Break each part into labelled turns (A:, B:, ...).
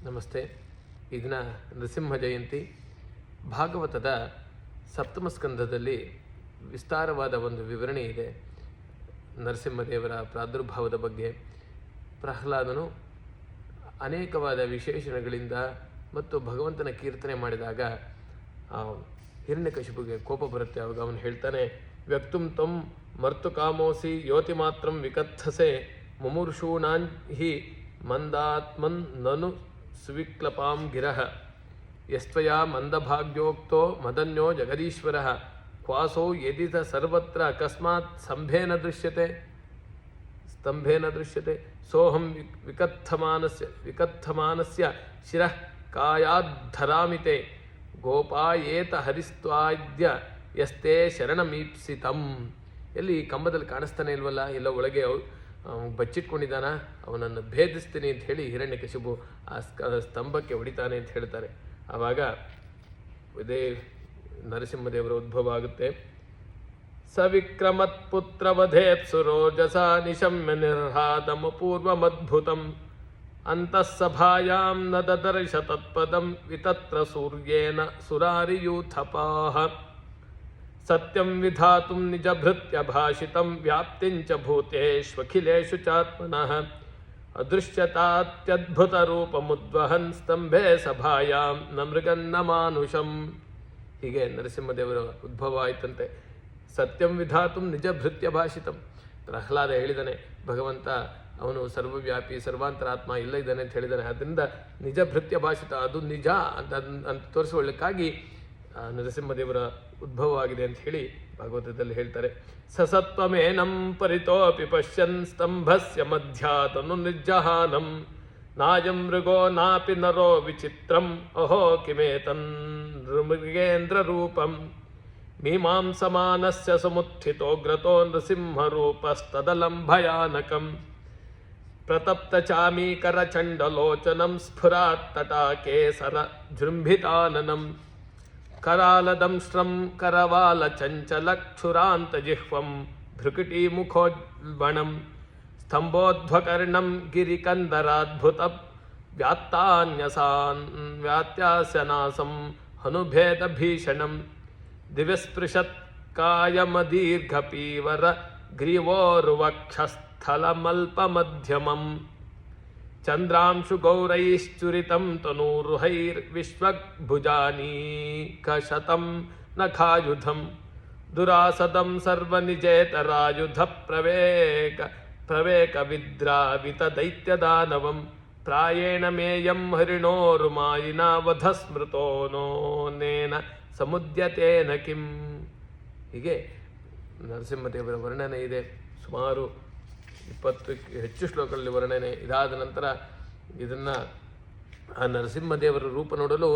A: ನಮಸ್ತೆ. ಈ ದಿನ ನರಸಿಂಹ ಜಯಂತಿ. ಭಾಗವತದ ಸಪ್ತಮ ಸ್ಕಂದದಲ್ಲಿ ವಿಸ್ತಾರವಾದ ಒಂದು ವಿವರಣೆ ಇದೆ ನರಸಿಂಹದೇವರ ಪ್ರಾದುರ್ಭಾವದ ಬಗ್ಗೆ. ಪ್ರಹ್ಲಾದನು ಅನೇಕವಾದ ವಿಶೇಷಣಗಳಿಂದ ಮತ್ತು ಭಗವಂತನ ಕೀರ್ತನೆ ಮಾಡಿದಾಗ ಹಿರಣ್ಯಕಶಿಪುಗೆ ಕೋಪ ಬರುತ್ತೆ. ಆವಾಗ ಅವನು ಹೇಳ್ತಾನೆ, ವ್ಯಕ್ತುಂ ತ್ವಂ ಮರ್ತು ಕಾಮೋಸಿ ಯೋತಿ ಮಾತ್ರಂ ವಿಕಥಸೆ ಮುಮುರ್ಷೂಣಾನ್ ಹಿ ಮಂದಾತ್ಮನ್ ನನು ಸುವಿಕ್ಲಪಾಂ ಗಿರಃ ಯಸ್ತ್ವಯಾ ಮಂದಭಾಗ್ಯೋಕ್ತೋ ಮದನ್ಯೋ ಜಗದೀಶ್ವರಃ ಕ್ವಾಸೋ ಯದಿತ ಸರ್ವತ್ರ ಅಕಸ್ಮಾತ್ ಸ್ತಂಭೇನ ದೃಶ್ಯತೆ ಸೋಹಂ ವಿಕಥಮಾನಸ್ಯ ಶಿರಃ ಕಾಯಾದ್ಧರಾಮಿತೆ ಗೋಪಾಯೇತ ಹರಿಸ್ತ್ವಾದ್ಯ ಯಸ್ತೆ ಶರಣಮೀಪ್ಸಿತಂ. ಎಲ್ಲಿ ಕಂಬದಲ್ಲಿ ಕಾಣಿಸ್ತಾನೆ ಇಲ್ವಲ್ಲ, ಎಲ್ಲ ಒಳಗೆ ಬಚ್ಚಿಟ್ಕೊಂಡಿದ್ದಾನ, ಅವನನ್ನು ಭೇದಿಸ್ತೀನಿ ಅಂತ ಹೇಳಿ ಹಿರಣ್ಯಕಶಿಪು ಆ ಸ್ತಂಭಕ್ಕೆ ಹೊಡಿತಾನೆ ಅಂತ ಹೇಳ್ತಾರೆ. ಆವಾಗ ಇದೇ ನರಸಿಂಹದೇವರ ಉದ್ಭವ ಆಗುತ್ತೆ. ಸವಿಕ್ರಮತ್ ಪುತ್ರವಧೇಪ್ಸುರೋಜಸ ನಿಶಮ್ಯ ನಿರ್ಹಾದಮಪೂರ್ವಮದ್ಭುತಂ ಅಂತಃಸಭಾಯಾಂ ನ ದದರ್ಶ ತತ್ಪದಂ ವಿತತ್ರ ಸೂರ್ಯೇನ ಸುರಾರಿಯೂಥಪಾಃ ಸತ್ಯಂ ವಿಧಾತುಂ ನಿಜಭೃತ್ಯ ಭಾಷಿತಂ ವ್ಯಾಪ್ತಿಂಚ ಭೂತೇಷ್ವಖಿಲೇಷು ಚಾತ್ಮನಃ ಅದೃಶ್ಯತಾತ್ಯದ್ಭುತರೂಪಮುದ್ವಹನ್ ಸ್ತಂಭೆ ಸಭಾಯಾಂ ನ ಮೃಗನ್ನ ಮಾನುಷಂ. ಹೀಗೆ ನರಸಿಂಹದೇವರ ಉದ್ಭವ ಆಯ್ತಂತೆ. ಸತ್ಯಂ ವಿಧಾತುಂ ನಿಜಭೃತ್ಯ ಭಾಷಿತಂ. ಪ್ರಹ್ಲಾದ ಹೇಳಿದಾನೆ, ಭಗವಂತ ಅವನು ಸರ್ವವ್ಯಾಪಿ ಸರ್ವಾಂತರಾತ್ಮ ಇಲ್ಲ ಇದ್ದಾನೆ ಅಂತ ಹೇಳಿದ್ದಾನೆ. ಅದರಿಂದ ನಿಜಭೃತ್ಯ ಭಾಷಿತ, ಅದು ನಿಜ ಅಂತ ತೋರಿಸಿಕೊಳ್ಳಕ್ಕಾಗಿ ನರಸಿಂಹದೇವರ ಉದ್ಭವ ಆಗಿದೆ ಅಂತ ಹೇಳಿ ಭಾಗವತದಲ್ಲಿ ಹೇಳ್ತಾರೆ. ಸಸತ್ವಮೇನಂ ಪರಿತೋಪಿ ಪಶ್ಯನ್ ಸ್ತಂಭಸ್ಯ ಮಧ್ಯಾತನು ನಿರ್ಜಹಾನಂ ನಾಯಂ ಮೃಗೋ ನಾಪಿ ನರೋ ವಿಚಿತ್ರಂ ಅಹೋ ಕಿಮೇತನ್ ಮೃಗೇಂದ್ರ ರೂಪಂ ಮೀಮಾಂಸಮಾನಸ್ಯ ಸಮುತ್ಥಿತೋಗ್ರತೋ ನೃಸಿಂಹರೂಪಸ್ತದಲಂ ಭಯಾನಕಂ ಪ್ರತಪ್ತ ಚಾಮೀಕರ ಚಂಡಲೋಚನಂ ಸ್ಫುರಾತ್ ತಟಾಕೇಸರ ಜೃಂಭಿತಾನನಂ ಕರಾಲದಂಶ್ರಂ ಕರವಾಲ ಚಂಚಲಕ್ಷುರಾಂತ ಜಿಹ್ವಂ ಭೃಕುಟೀಮುಖೋಲ್ಬಣಂ ಸ್ತಂಭೋಧ್ವಕರ್ಣಂ ಗಿರಿಕಂದರಾದ್ಭುತ ವ್ಯಾತ್ಯಾಸನಾಸಂ ಹನುಭೇದ ಭೀಷಣಂ ದಿವ್ಯಸ್ಪೃಶತ್ ಕಾಯಮದೀರ್ಘಪೀವರ ಗ್ರೀವೋರ್ವಕ್ಷಸ್ಥಲಮಲ್ಪಮಧ್ಯಮಂ ಚಂದ್ರಾಂಶು ಗೌರೈಶ್ಚುರಿತಂ ತನೂರುಹೈರ್ವಿಶ್ವಭುಜಾನೀಕಶತಂ ನಖಾಯುಧಂ ದುರಾಸದಂ ಸರ್ವನಿಜೇತರಾಯುಧ ಪ್ರವೇಕ ವಿದ್ರಾವಿತ ದೈತ್ಯದಾನವಂ ಪ್ರಾಯೇಣ ಮೇಯಂ ಹರಿಣೋರುಮಾಯಿನಾ ವಧ ಸ್ಮೃತೋ ನೋನೇನ ಸಮುದ್ಯತೇನ ಕಿಂ. ಹೀಗೆ ನರಸಿಂಹದೇವರ ವರ್ಣನೆ ಇದೆ. ಸುಮಾರು 20ಕ್ಕೂ ಹೆಚ್ಚು ಶ್ಲೋಕಗಳಲ್ಲಿ ವರ್ಣನೆ. ಇದಾದ ನಂತರ ಇದನ್ನು ಆ ನರಸಿಂಹದೇವರ ರೂಪ ನೋಡಲು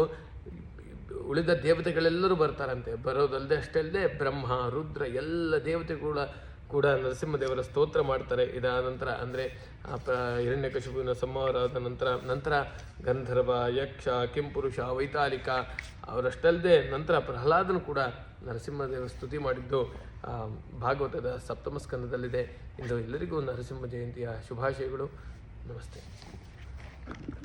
A: ಉಳಿದ ದೇವತೆಗಳೆಲ್ಲರೂ ಬರ್ತಾರಂತೆ. ಬರೋದಲ್ಲದೆ ಅಷ್ಟೇ ಬ್ರಹ್ಮ ರುದ್ರ ಎಲ್ಲ ದೇವತೆಗಳು ಕೂಡ ನರಸಿಂಹದೇವರ ಸ್ತೋತ್ರ ಮಾಡ್ತಾರೆ. ಇದಾದ ನಂತರ ಅಂದರೆ ಹಿರಣ್ಯಕಶಿಪುವಿನ ಸಂಹಾರ ಆದ ನಂತರ ಗಂಧರ್ವ, ಯಕ್ಷ, ಕಿಂಪುರುಷ, ವೈತಾಲಿಕ ಅವರಷ್ಟಲ್ಲದೆ ನಂತರ ಪ್ರಹ್ಲಾದನು ಕೂಡ ನರಸಿಂಹದೇವರ ಸ್ತುತಿ ಮಾಡಿದ್ದು ಭಾಗವತದ ಸಪ್ತಮ ಸ್ಕಂದದಲ್ಲಿದೆ. ಇಂದು ಎಲ್ಲರಿಗೂ ನರಸಿಂಹ ಜಯಂತಿಯ ಶುಭಾಶಯಗಳು. ನಮಸ್ತೆ.